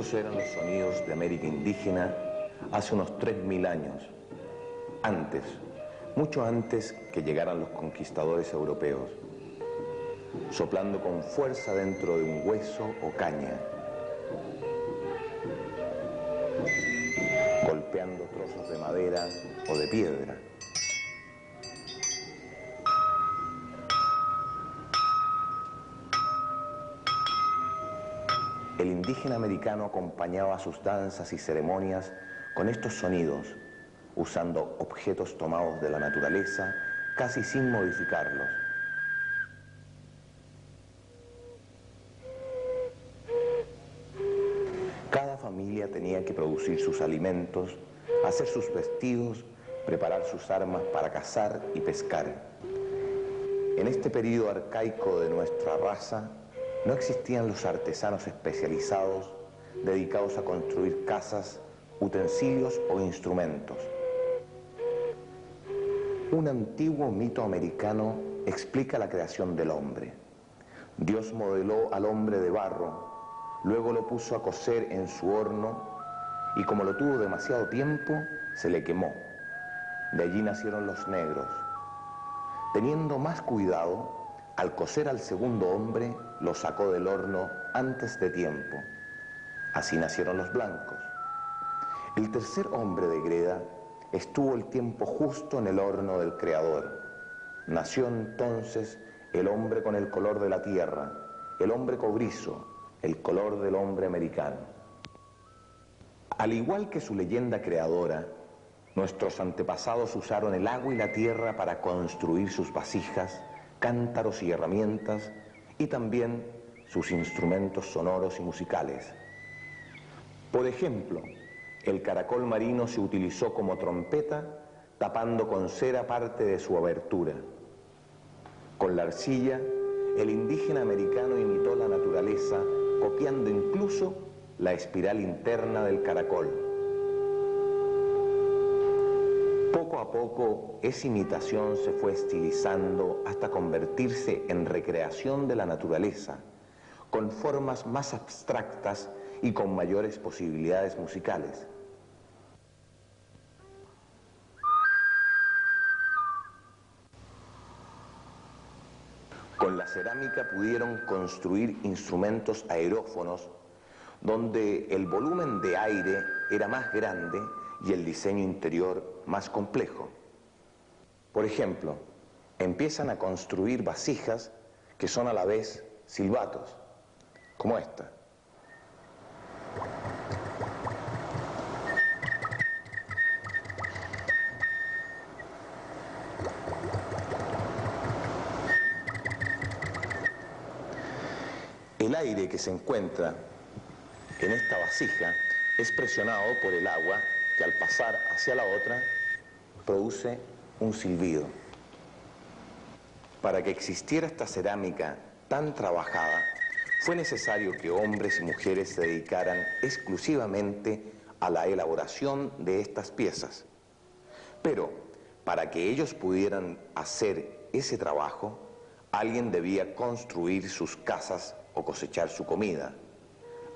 Estos eran los sonidos de América indígena hace unos 3000 años, antes, mucho antes que llegaran los conquistadores europeos, soplando con fuerza dentro de un hueso o caña, golpeando trozos de madera o de piedra. El indígena americano acompañaba sus danzas y ceremonias con estos sonidos, usando objetos tomados de la naturaleza, casi sin modificarlos. Cada familia tenía que producir sus alimentos, hacer sus vestidos, preparar sus armas para cazar y pescar. En este periodo arcaico de nuestra raza, no existían los artesanos especializados dedicados a construir casas, utensilios o instrumentos. Un antiguo mito americano explica la creación del hombre. Dios modeló al hombre de barro, luego lo puso a cocer en su horno y como lo tuvo demasiado tiempo, se le quemó. De allí nacieron los negros. Teniendo más cuidado, al cocer al segundo hombre, lo sacó del horno antes de tiempo. Así nacieron los blancos. El tercer hombre de greda estuvo el tiempo justo en el horno del Creador. Nació entonces el hombre con el color de la tierra, el hombre cobrizo, el color del hombre americano. Al igual que su leyenda creadora, nuestros antepasados usaron el agua y la tierra para construir sus vasijas, cántaros y herramientas, y también sus instrumentos sonoros y musicales. Por ejemplo, el caracol marino se utilizó como trompeta, tapando con cera parte de su abertura. Con la arcilla, el indígena americano imitó la naturaleza, copiando incluso la espiral interna del caracol. Poco a poco, esa imitación se fue estilizando hasta convertirse en recreación de la naturaleza, con formas más abstractas y con mayores posibilidades musicales. Con la cerámica pudieron construir instrumentos aerófonos donde el volumen de aire era más grande y el diseño interior más complejo. Por ejemplo, empiezan a construir vasijas que son a la vez silbatos, como esta. El aire que se encuentra en esta vasija es presionado por el agua que al pasar hacia la otra produce un silbido. Para que existiera esta cerámica tan trabajada, fue necesario que hombres y mujeres se dedicaran exclusivamente a la elaboración de estas piezas. Pero para que ellos pudieran hacer ese trabajo, alguien debía construir sus casas o cosechar su comida.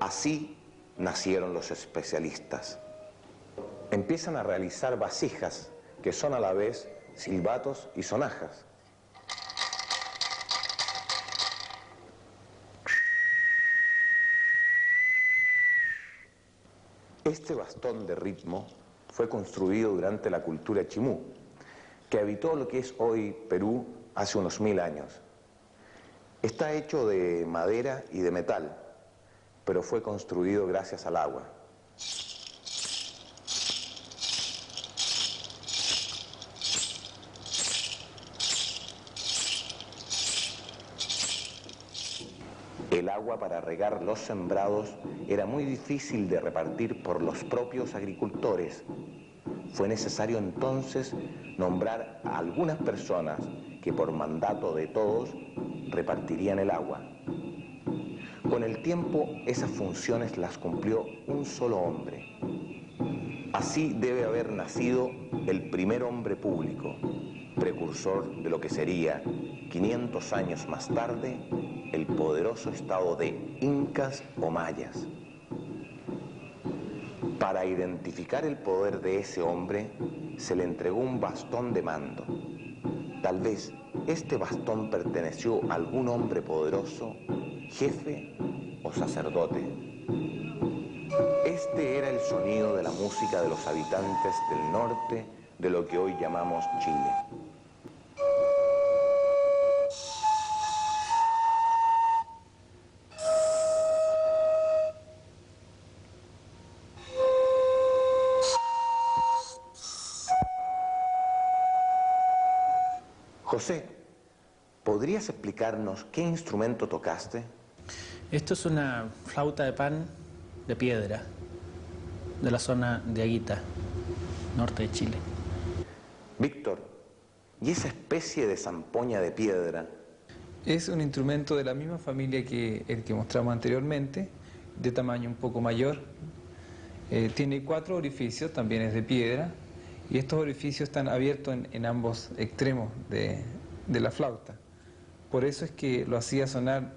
Así nacieron los especialistas. Empiezan a realizar vasijas que son a la vez silbatos y sonajas. Este bastón de ritmo fue construido durante la cultura chimú, que habitó lo que es hoy Perú hace unos 1000 años. Está hecho de madera y de metal, pero fue construido gracias al agua. El agua para regar los sembrados era muy difícil de repartir por los propios agricultores. Fue necesario entonces nombrar a algunas personas que por mandato de todos repartirían el agua. Con el tiempo esas funciones las cumplió un solo hombre. Así debe haber nacido el primer hombre público, precursor de lo que sería, 500 años más tarde, el poderoso estado de incas o mayas. Para identificar el poder de ese hombre, se le entregó un bastón de mando. Tal vez este bastón perteneció a algún hombre poderoso, jefe o sacerdote. Este era el sonido de la música de los habitantes del norte de lo que hoy llamamos Chile. José, ¿podrías explicarnos qué instrumento tocaste? Esto es una flauta de pan de piedra de la zona de Aguita, norte de Chile. Víctor, ¿y esa especie de zampoña de piedra? Es un instrumento de la misma familia que el que mostramos anteriormente, de tamaño un poco mayor. Tiene 4 orificios, también es de piedra, y estos orificios están abiertos en ambos extremos de la flauta. Por eso es que lo hacía sonar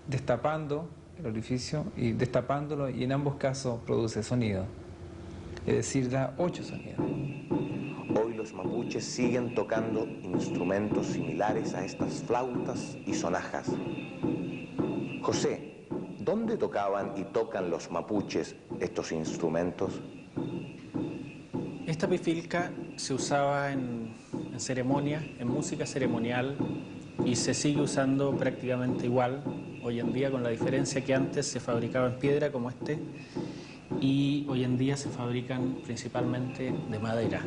destapando el orificio y destapándolo, y en ambos casos produce sonido, es decir, da 8 sonidos. Hoy los mapuches siguen tocando instrumentos similares a estas flautas y sonajas. José, ¿dónde tocaban y tocan los mapuches estos instrumentos? Esta pifilca se usaba en ceremonia, en música ceremonial, y se sigue usando prácticamente igual hoy en día, con la diferencia que antes se fabricaba en piedra como este, y hoy en día se fabrican principalmente de madera.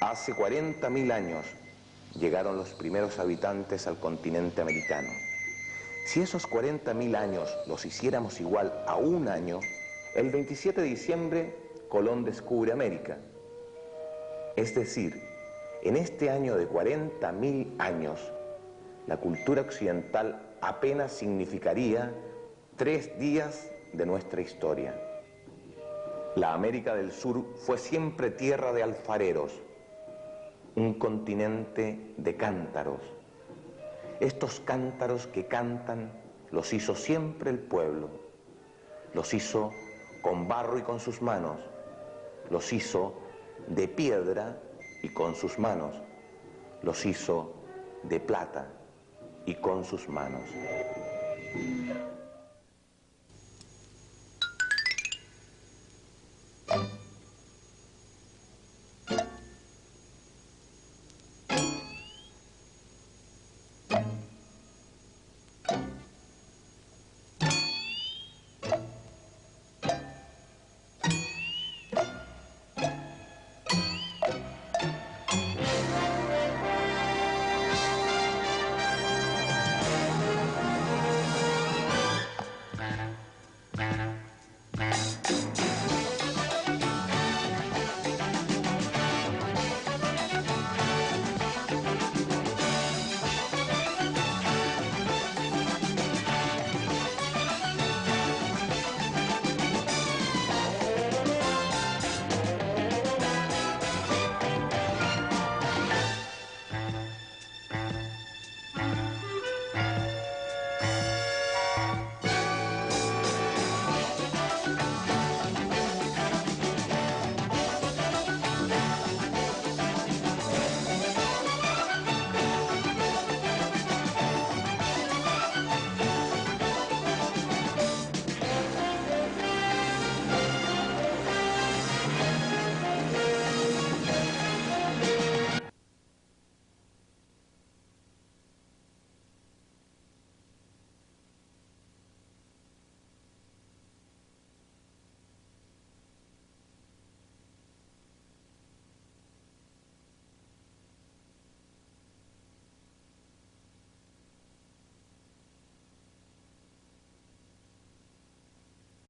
Hace 40.000 años llegaron los primeros habitantes al continente americano. Si esos 40.000 años los hiciéramos igual a un año, el 27 de diciembre Colón descubre América. Es decir, en este año de 40.000 años, la cultura occidental apenas significaría 3 días de nuestra historia. La América del Sur fue siempre tierra de alfareros, un continente de cántaros. Estos cántaros que cantan los hizo siempre el pueblo, los hizo con barro y con sus manos, los hizo de piedra y con sus manos, los hizo de plata y con sus manos.